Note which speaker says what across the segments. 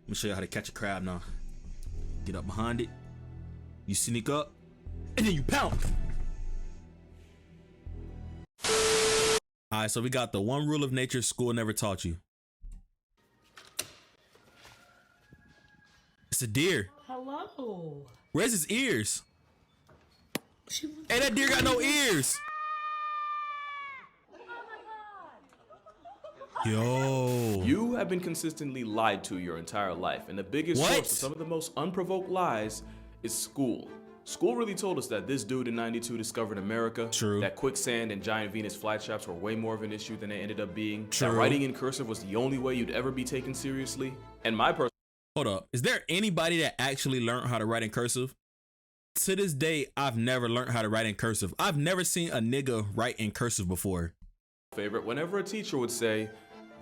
Speaker 1: Let me show you how to catch a crab now. Get up behind it. You sneak up, and then you pounce. All right, so we got the one rule of nature school never taught you. It's a deer.
Speaker 2: Hello.
Speaker 1: Where's his ears? Hey, that deer got no ears. Yo.
Speaker 3: You have been consistently lied to your entire life, and the biggest source of some of the most unprovoked lies is school. School really told us that this dude in '92 discovered America.
Speaker 1: True.
Speaker 3: That quicksand and giant Venus flytraps were way more of an issue than they ended up being.
Speaker 1: True.
Speaker 3: That writing in cursive was the only way you'd ever be taken seriously. And my personal...
Speaker 1: Hold up. Is there anybody that actually learned how to write in cursive? To this day, I've never learned how to write in cursive. I've never seen a nigga write in cursive before.
Speaker 3: favorite, whenever a teacher would say,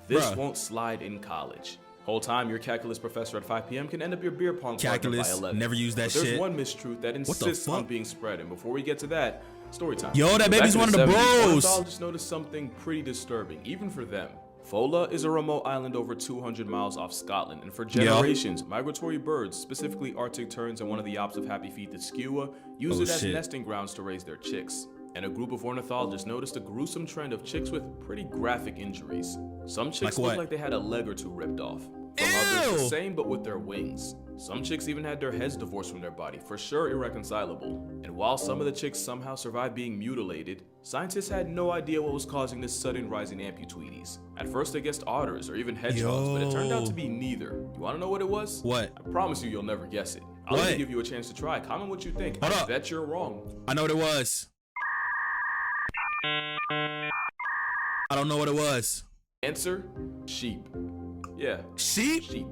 Speaker 3: "This won't slide in college." Whole time, your calculus professor at 5 p.m. can end up your beer pong partner by 11.
Speaker 1: Never use that
Speaker 3: but
Speaker 1: shit.
Speaker 3: There's one mistruth that insists on being spread, and before we get to that, story time.
Speaker 1: Yo, that baby's one of the bros.
Speaker 3: Ornithologists noticed something pretty disturbing, even for them. Fola is a remote island over 200 miles off Scotland, and for generations, migratory birds, specifically Arctic terns and one of the ops of happy feet, the skua, use it as nesting grounds to raise their chicks. And a group of ornithologists noticed a gruesome trend of chicks with pretty graphic injuries. Some chicks looked like they had a leg or two ripped off. From others, the same but with their wings. Some chicks even had their heads divorced from their body, for sure irreconcilable. And while some of the chicks somehow survived being mutilated, scientists had no idea what was causing this sudden rise in amputees. At first they guessed otters or even hedgehogs, but it turned out to be neither. You wanna know what it was?
Speaker 1: What?
Speaker 3: I promise you'll never guess it. I'll even give you a chance to try. Comment what you think. I bet you're wrong.
Speaker 1: I know what it was. I don't know what it was.
Speaker 3: Answer, sheep. Yeah.
Speaker 1: Sheep?
Speaker 3: Sheep.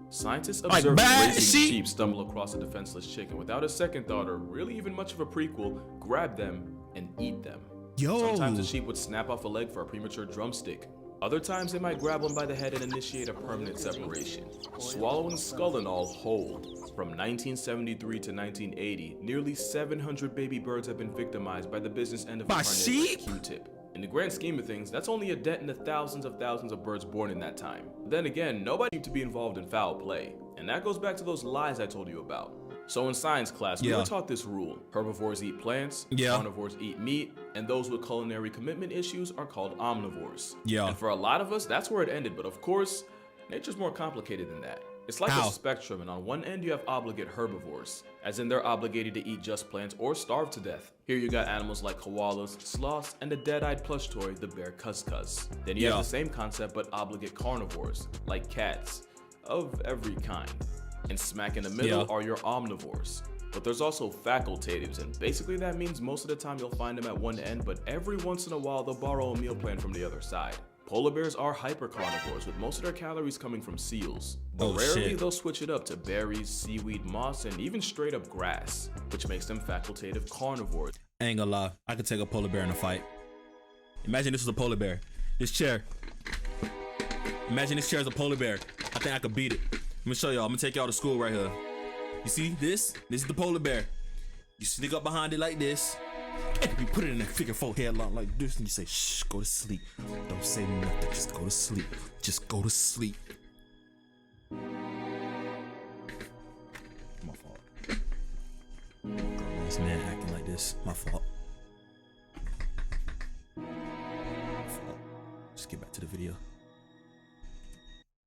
Speaker 3: Scientists observed raising sheep stumble across a defenseless chicken without a second thought or really even much of a prequel, grab them and eat them. Sometimes the sheep would snap off a leg for a premature drumstick. Other times they might grab one by the head and initiate a permanent separation, swallowing skull and all whole. From 1973 to 1980, nearly 700 baby birds have been victimized by the business end of a carnivorous Q-tip. In the grand scheme of things, that's only a dent in the thousands of birds born in that time. Then again, nobody seemed to be involved in foul play. And that goes back to those lies I told you about. So in science class, we were taught this rule. Herbivores eat plants, carnivores eat meat, and those with culinary commitment issues are called omnivores. And for a lot of us, that's where it ended. But of course, nature's more complicated than that. It's like a spectrum, and on one end you have obligate herbivores, as in they're obligated to eat just plants or starve to death. Here you got animals like koalas, sloths, and the dead-eyed plush toy, the bear cuscus. Then you have the same concept but obligate carnivores, like cats, of every kind. And smack in the middle are your omnivores. But there's also facultatives, and basically that means most of the time you'll find them at one end, but every once in a while they'll borrow a meal plan from the other side. Polar bears are hypercarnivores, with most of their calories coming from seals. But rarely they'll switch it up to berries, seaweed, moss, and even straight up grass, which makes them facultative carnivores.
Speaker 1: I ain't gonna lie, I could take a polar bear in a fight. Imagine this was a polar bear. This chair. Imagine this chair is a polar bear. I think I could beat it. Let me show y'all. I'm gonna take y'all to school right here. You see this? This is the polar bear. You sneak up behind it like this. And we put it in a figure 4 headlock like this, and you say, shh, go to sleep. Don't say nothing, just go to sleep. Just go to sleep. My fault. This man acting like this, my fault. My fault. Just get back to the video.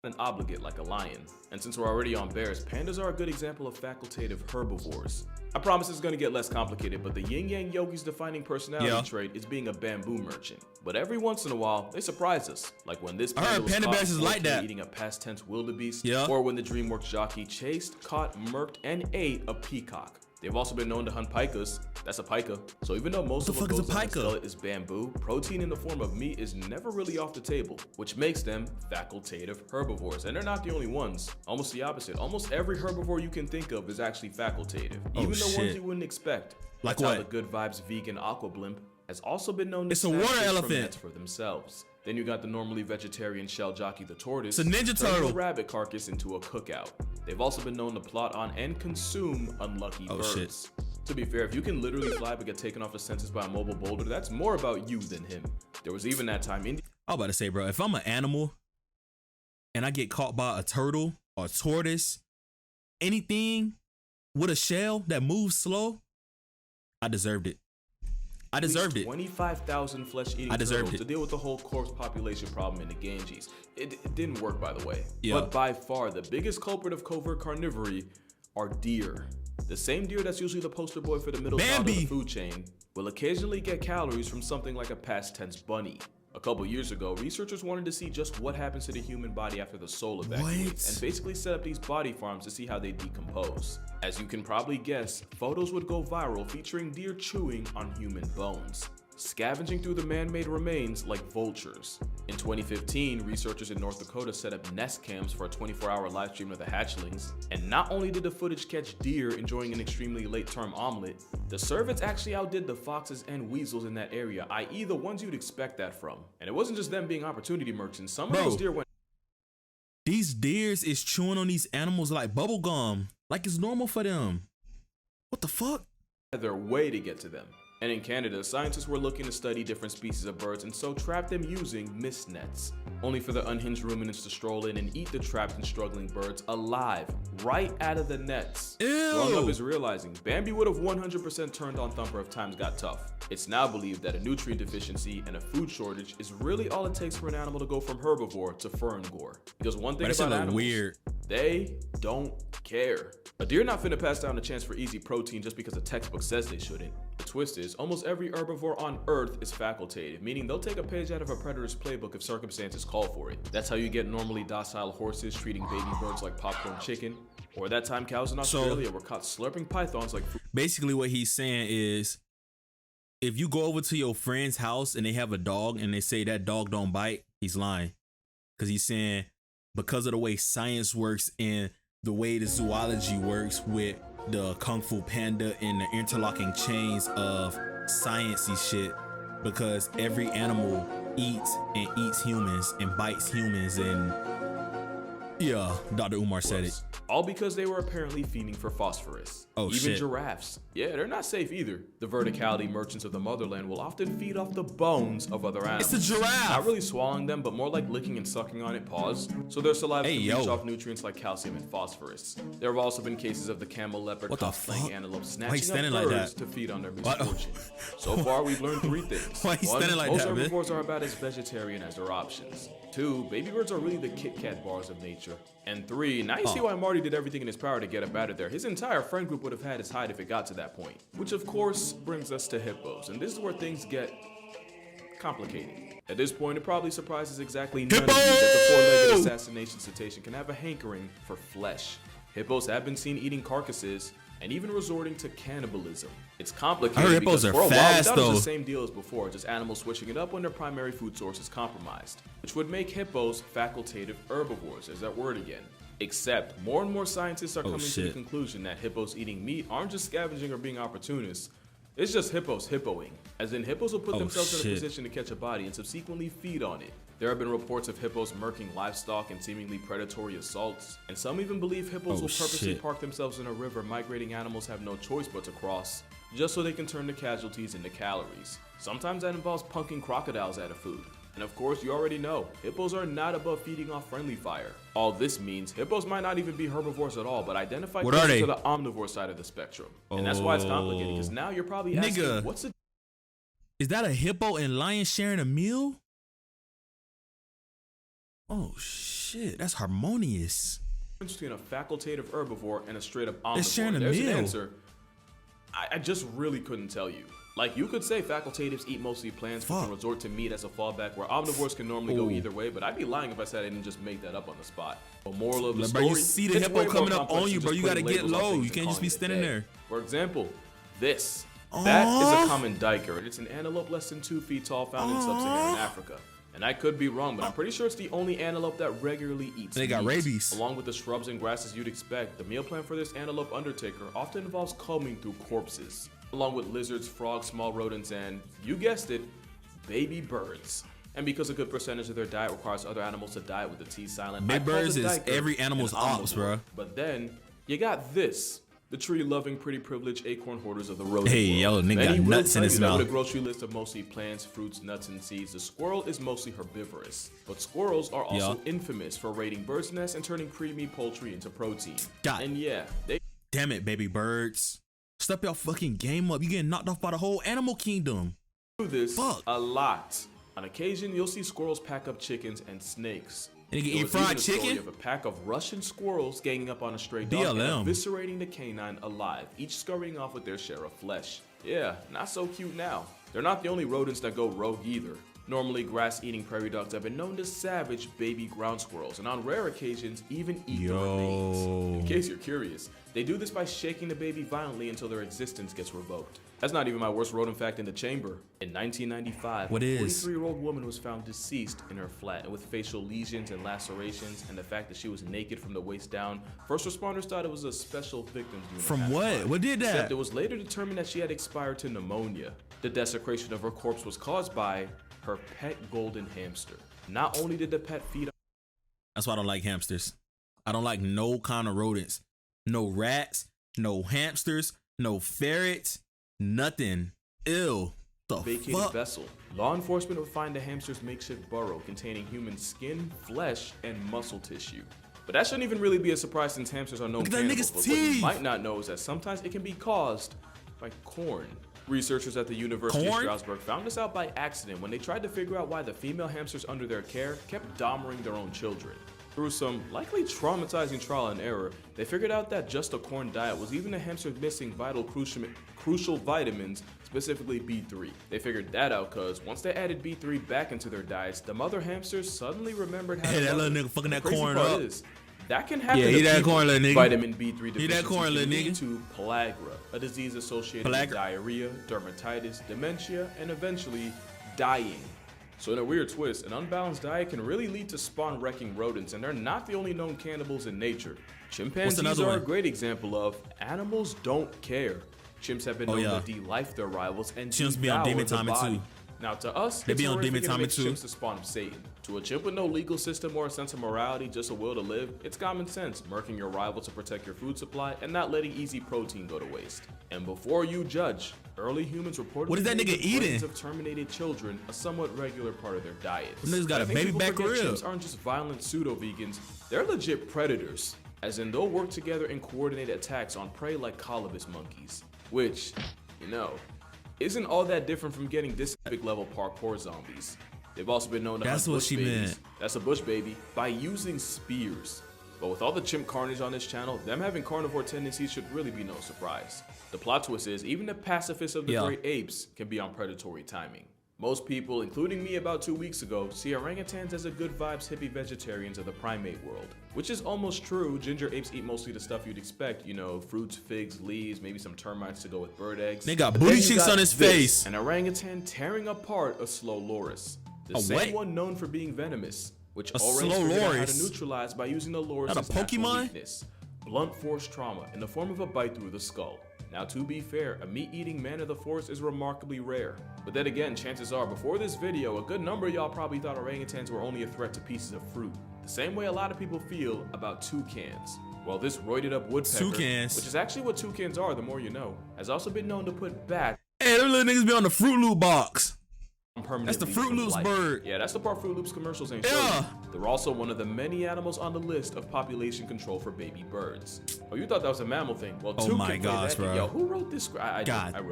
Speaker 3: An obligate like a lion. And since we're already on bears, pandas are a good example of facultative herbivores. I promise it's gonna get less complicated, but the yin-yang yogi's defining personality trait is being a bamboo merchant. But every once in a while, they surprise us. Like when this panda was caught eating a past tense wildebeest, or when the DreamWorks jockey chased, caught, murked, and ate a peacock. They've also been known to hunt pikas. That's a pika. So even though most of what goes on the skeleton is bamboo, protein in the form of meat is never really off the table, which makes them facultative herbivores. And they're not the only ones. Almost the opposite. Almost every herbivore you can think of is actually facultative, even the ones you wouldn't expect.
Speaker 1: Like
Speaker 3: That's how the Good Vibes vegan aqua blimp has also been known to
Speaker 1: snatch water elephant
Speaker 3: for themselves. Then you got the normally vegetarian shell jockey, the tortoise.
Speaker 1: It's a ninja turtle.
Speaker 3: A rabbit carcass into a cookout. They've also been known to plot on and consume unlucky birds. To be fair, if you can literally fly but get taken off the census by a mobile boulder, that's more about you than him. There was even that time
Speaker 1: I was about to say, bro, if I'm an animal and I get caught by a turtle or tortoise, anything with a shell that moves slow, I deserved it. I deserved it.
Speaker 3: 25,000 flesh-eating turtles to deal with the whole corpse population problem in the Ganges. It didn't work, by the way. Yeah. But by far, the biggest culprit of covert carnivory are deer. The same deer that's usually the poster boy for the middle child of the food chain will occasionally get calories from something like a past tense bunny. A couple years ago, researchers wanted to see just what happens to the human body after the soul evacuates, and basically set up these body farms to see how they decompose. As you can probably guess, photos would go viral featuring deer chewing on human bones, scavenging through the man-made remains like vultures. In 2015, researchers in North Dakota set up nest cams for a 24-hour live stream of the hatchlings, and not only did the footage catch deer enjoying an extremely late-term omelet, the cervids actually outdid the foxes and weasels in that area, i.e. the ones you'd expect that from. And it wasn't just them being opportunity merchants, some of those deer went—
Speaker 1: These deers is chewing on these animals like bubble gum, like it's normal for them. What the fuck?
Speaker 3: Their way to get to them. And in Canada, scientists were looking to study different species of birds and so trapped them using mist nets, only for the unhinged ruminants to stroll in and eat the trapped and struggling birds alive, right out of the nets. Growing up is realizing Bambi would have 100% turned on Thumper if times got tough. It's now believed that a nutrient deficiency and a food shortage is really all it takes for an animal to go from herbivore to fernivore. Because one thing about animals, they don't care. A deer not finna pass down a chance for easy protein just because a textbook says they shouldn't. The twist is, almost every herbivore on Earth is facultative, meaning they'll take a page out of a predator's playbook if circumstances call for it. That's how you get normally docile horses treating baby birds like popcorn chicken, or that time cows in Australia were caught slurping pythons like fruit.
Speaker 1: Basically what he's saying is, if you go over to your friend's house and they have a dog and they say that dog don't bite, he's lying. Because he's saying, because of the way science works and the way the zoology works with the Kung Fu Panda and the interlocking chains of sciencey shit, because every animal eats humans and bites humans, and yeah, Dr. Umar said it.
Speaker 3: All because they were apparently fiending for phosphorus. Even giraffes. Yeah, they're not safe either. The verticality merchants of the motherland will often feed off the bones of other animals.
Speaker 1: It's a giraffe!
Speaker 3: Not really swallowing them, but more like licking and sucking on it, so their saliva can leach off nutrients like calcium and phosphorus. There have also been cases of the camel leopard cosplaying antelope snatching up birds to feed on their misfortune. So far, we've learned 3 things.
Speaker 1: Why he's standing like
Speaker 3: most
Speaker 1: that,
Speaker 3: herbivores are about as vegetarian as their options. 2, baby birds are really the Kit Kat bars of nature. And 3, now you see why Marty did everything in his power to get up out of there. His entire friend group would have had his hide if it got to that point. Which of course brings us to hippos, and this is where things get complicated. At this point, it probably surprises exactly none of you that the 4-legged assassination cetacean can have a hankering for flesh. Hippos have been seen eating carcasses and even resorting to cannibalism. It's complicated because for a while we thought it was the same deal as before, just animals switching it up when their primary food source is compromised, which would make hippos facultative herbivores. There's that word again. Except more and more scientists are coming to the conclusion that hippos eating meat aren't just scavenging or being opportunists. It's just hippos hippoing, as in hippos will put themselves in a position to catch a body and subsequently feed on it. There have been reports of hippos murking livestock and seemingly predatory assaults, and some even believe hippos will purposely park themselves in a river migrating animals have no choice but to cross, just so they can turn the casualties into calories. Sometimes that involves punking crocodiles out of food. And of course, you already know, hippos are not above feeding off friendly fire. All this means hippos might not even be herbivores at all, but identify closer to the omnivore side of the spectrum. And that's why it's complicated, because now you're probably asking, what's the—
Speaker 1: Is that a hippo and lion sharing a meal? Oh shit, that's harmonious.
Speaker 3: Between a facultative herbivore and a straight up omnivore?
Speaker 1: It's sharing a
Speaker 3: There's
Speaker 1: meal.
Speaker 3: An answer. I just really couldn't tell you. Like, you could say facultatives eat mostly plants but can resort to meat as a fallback, where omnivores can normally go either way, but I'd be lying if I said I didn't just make that up on the spot. The moral of the story,
Speaker 1: you see the hippo coming up on you, bro. You gotta get low. You can't just be standing there.
Speaker 3: For example, this. That is a common duiker, and it's an antelope less than 2 feet tall found in sub-Saharan Africa. And I could be wrong, but I'm pretty sure it's the only antelope that regularly eats meat.
Speaker 1: They got rabies.
Speaker 3: Along with the shrubs and grasses you'd expect, the meal plan for this antelope undertaker often involves combing through corpses, along with lizards, frogs, small rodents, and, you guessed it, baby birds. And because a good percentage of their diet requires other animals to diet with the T silent,
Speaker 1: big birds is every animal's ops, bro.
Speaker 3: But then, you got this. the tree-loving, pretty privileged acorn hoarders of the rodent
Speaker 1: Hey, yo,
Speaker 3: world.
Speaker 1: nigga
Speaker 3: Many
Speaker 1: got
Speaker 3: will
Speaker 1: nuts in
Speaker 3: tell
Speaker 1: his
Speaker 3: you that
Speaker 1: mouth.
Speaker 3: with a grocery list of mostly plants, fruits, nuts, and seeds, the squirrel is mostly herbivorous. But squirrels are also infamous for raiding birds' nests and turning pre-meat poultry into protein. And yeah, they
Speaker 1: damn it, baby birds. Step your fucking game up. You getting knocked off by the whole animal kingdom.
Speaker 3: do this a lot. On occasion, you'll see squirrels pack up chickens and snakes.
Speaker 1: And you
Speaker 3: There
Speaker 1: eat
Speaker 3: was even
Speaker 1: fried
Speaker 3: a story
Speaker 1: chicken?
Speaker 3: of a pack of Russian squirrels ganging up on a stray dog
Speaker 1: BLM.
Speaker 3: and eviscerating the canine alive, each scurrying off with their share of flesh. Yeah, not so cute now. They're not the only rodents that go rogue either. Normally, grass-eating prairie dogs have been known to savage baby ground squirrels, and on rare occasions, even eat the remains. In case you're curious, they do this by shaking the baby violently until their existence gets revoked. That's not even my worst rodent fact in the chamber. In 1995, a 43-year-old woman was found deceased in her flat with facial lesions and lacerations, and the fact that she was naked from the waist down. First responders thought it was a special victims unit.
Speaker 1: From what? What did that?
Speaker 3: Except it was later determined that she had expired to pneumonia. The desecration of her corpse was caused by her pet golden hamster. Not only did the pet feed.
Speaker 1: That's why I don't like hamsters. I don't like no kind of rodents. No rats, no hamsters, no ferrets, nothing. Ew. The
Speaker 3: Vacated
Speaker 1: fuck?
Speaker 3: vessel. Law enforcement would find the hamster's makeshift burrow containing human skin, flesh, and muscle tissue. But that shouldn't even really be a surprise since hamsters are known cannibals. But what you might not know is that sometimes it can be caused by corn. Researchers at the University of Strasbourg found this out by accident when they tried to figure out why the female hamsters under their care kept dominating their own children. Through some likely traumatizing trial and error, they figured out that just a corn diet was even the hamsters missing vital crucial vitamins, specifically B3. They figured that out because once they added B3 back into their diets, the mother hamsters suddenly remembered how to
Speaker 1: that little nigga fucking that corn up.
Speaker 3: That can happen
Speaker 1: to
Speaker 3: that
Speaker 1: corn, little nigga.
Speaker 3: Vitamin B3 deficiency
Speaker 1: that corn, little
Speaker 3: can lead
Speaker 1: nigga.
Speaker 3: to pellagra, a disease associated with diarrhea, dermatitis, dementia, and eventually dying. So in a weird twist, an unbalanced diet can really lead to spawn-wrecking rodents, and they're not the only known cannibals in nature. Chimpanzees are a great example of animals don't care. Chimps have been known to de-life their rivals and devour the body. Now to us,
Speaker 1: they be on demon timing too.
Speaker 3: Chimps the spawn of Satan. To a chimp with no legal system or a sense of morality, just a will to live, it's common sense, murking your rival to protect your food supply and not letting easy protein go to waste. And before you judge, early humans reportedly made the brains of terminated children a somewhat regular part of their diets.
Speaker 1: Niggas got a baby back rib.
Speaker 3: Chimps aren't just violent pseudo-vegans, they're legit predators. As in, they'll work together in coordinated attacks on prey like colobus monkeys. Which, you know, isn't all that different from getting this epic level parkour zombies. They've also been known to hunt bush babies. That's a bush baby by using spears. But with all the chimp carnage on this channel, them having carnivore tendencies should really be no surprise. The plot twist is even the pacifists of the great apes can be on predatory timing. Most people, including me about 2 weeks ago, see orangutans as a good vibes hippie vegetarians of the primate world. Which is almost true. Ginger apes eat mostly the stuff you'd expect, you know, fruits, figs, leaves, maybe some termites to go with bird eggs.
Speaker 1: They got booty cheeks on his face.
Speaker 3: An orangutan tearing apart a slow loris. The same one known for being venomous, which orangs figured out how to neutralize by using the loris' natural weakness. Blunt force trauma in the form of a bite through the skull. Now to be fair, a meat-eating man of the forest is remarkably rare. But then again, chances are, before this video, a good number of y'all probably thought orangutans were only a threat to pieces of fruit. The same way a lot of people feel about toucans. Well, this roided up woodpecker, which is actually what toucans are, the more you know, has also been known to put bats.
Speaker 1: Hey, them little niggas be on the Fruit Loop box. That's the Fruit Loops bird.
Speaker 3: Yeah, that's the part Fruit Loops commercials ain't showing. They're also one of the many animals on the list of population control for baby birds. Oh, you thought that was a mammal thing? Well,
Speaker 1: oh my gosh, bro.
Speaker 3: Yo, who wrote this?
Speaker 1: God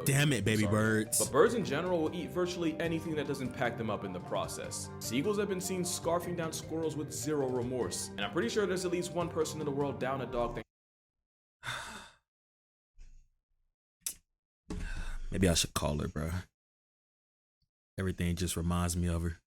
Speaker 1: damn it, baby birds.
Speaker 3: But birds in general will eat virtually anything that doesn't pack them up in the process. Seagulls have been seen scarfing down squirrels with zero remorse, and I'm pretty sure there's at least one person in the world down a dog.
Speaker 1: Maybe I should call her, bro. Everything just reminds me of her.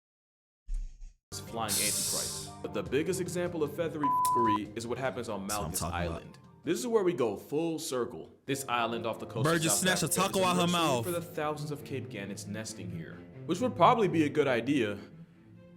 Speaker 3: Flying Antichrist. But the biggest example of feathery f***ery is what happens on Malgus Island. This is where we go full circle. This island off the coast
Speaker 1: bird just snatched a taco out her mouth.
Speaker 3: For the thousands of Cape gannets nesting here. Which would probably be a good idea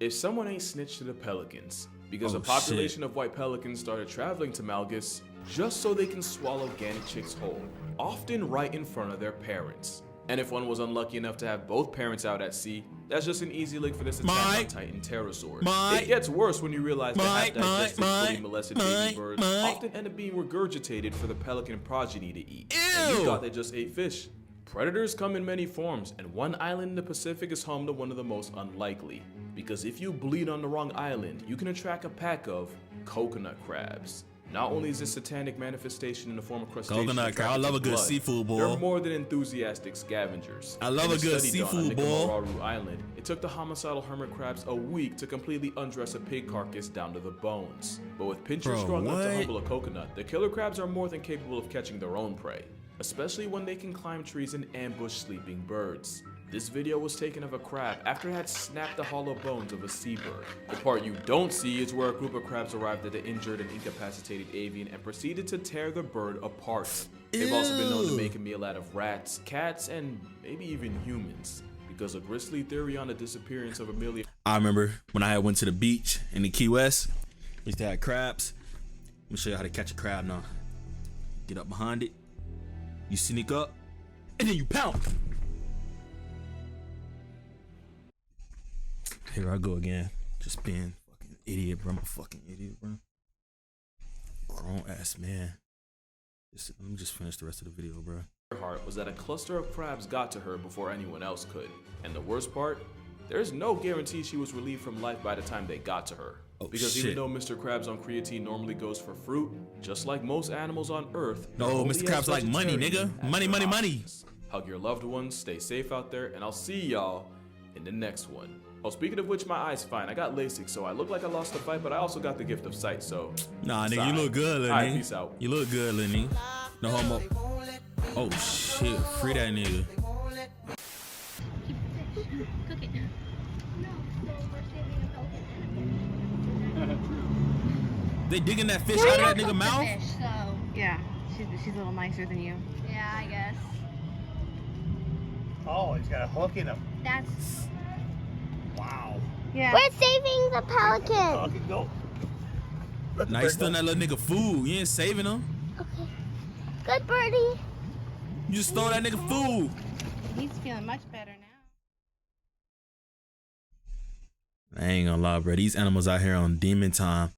Speaker 3: if someone ain't snitched to the pelicans. Because a population of white pelicans started traveling to Malgus just so they can swallow gannet chicks whole. Often right in front of their parents. And if one was unlucky enough to have both parents out at sea, That's just an easy lick for this Attack on Titan pterosaur. It gets worse when you realize that half-digested, fully molested baby birds often end up being regurgitated for the pelican progeny to eat. And you thought they just ate fish. Predators come in many forms, and one island in the Pacific is home to one of the most unlikely. Because if you bleed on the wrong island, you can attract a pack of coconut crabs. Not only is this satanic manifestation in the form of crustaceans,
Speaker 1: coconut crab, I love a good seafood boil.
Speaker 3: They're more than enthusiastic scavengers.
Speaker 1: I love a good seafood boil.
Speaker 3: Island, it took the homicidal hermit crabs a week to completely undress a pig carcass down to the bones. But with pinchers strong enough to humble a coconut, the killer crabs are more than capable of catching their own prey, especially when they can climb trees and ambush sleeping birds. This video was taken of a crab after it had snapped the hollow bones of a seabird. The part you don't see is where a group of crabs arrived at the injured and incapacitated avian and proceeded to tear the bird apart. They've also been known to make a meal out of rats, cats, and maybe even humans, because a grisly theory on the disappearance of a million.
Speaker 1: I remember when I went to the beach in the Key West, we used to have crabs. Let me show you how to catch a crab now. Get up behind it, you sneak up, and then you pounce. Here I go again. Just being fucking idiot, bro. I'm a fucking idiot, bro. Grown ass man. Let me just finish the rest of the video, bro.
Speaker 3: Her heart was that a cluster of crabs got to her before anyone else could. And the worst part, there's no guarantee she was relieved from life by the time they got to her. Because even though Mr. Krabs on creatine normally goes for fruit, just like most animals on Earth.
Speaker 1: No, Mr. Krabs like money, nigga. Money, money, money.
Speaker 3: Hug your loved ones, stay safe out there, and I'll see y'all in the next one. Oh, speaking of which, my eye's fine. I got LASIK, so I look like I lost the fight, but I also got the gift of sight, so...
Speaker 1: Nah, nigga, you look good, Lenny.
Speaker 3: Alright, peace out.
Speaker 1: You look good, Lenny. No homo. Oh, shit. Free that nigga.
Speaker 2: Cook it.
Speaker 1: They digging that fish out of that nigga mouth?
Speaker 2: Fish, so.
Speaker 4: Yeah, she's a little nicer than you.
Speaker 2: Yeah, I guess.
Speaker 5: Oh, he's got a hook in him.
Speaker 2: That's...
Speaker 5: Wow.
Speaker 4: Yeah.
Speaker 6: We're saving the pelican.
Speaker 5: Pelican, go.
Speaker 1: Nice stealing that little nigga food. You ain't saving him.
Speaker 6: Okay. Good birdie.
Speaker 1: You just stole that nigga food.
Speaker 4: He's feeling much better now.
Speaker 1: I ain't gonna lie, bro. These animals out here on demon time.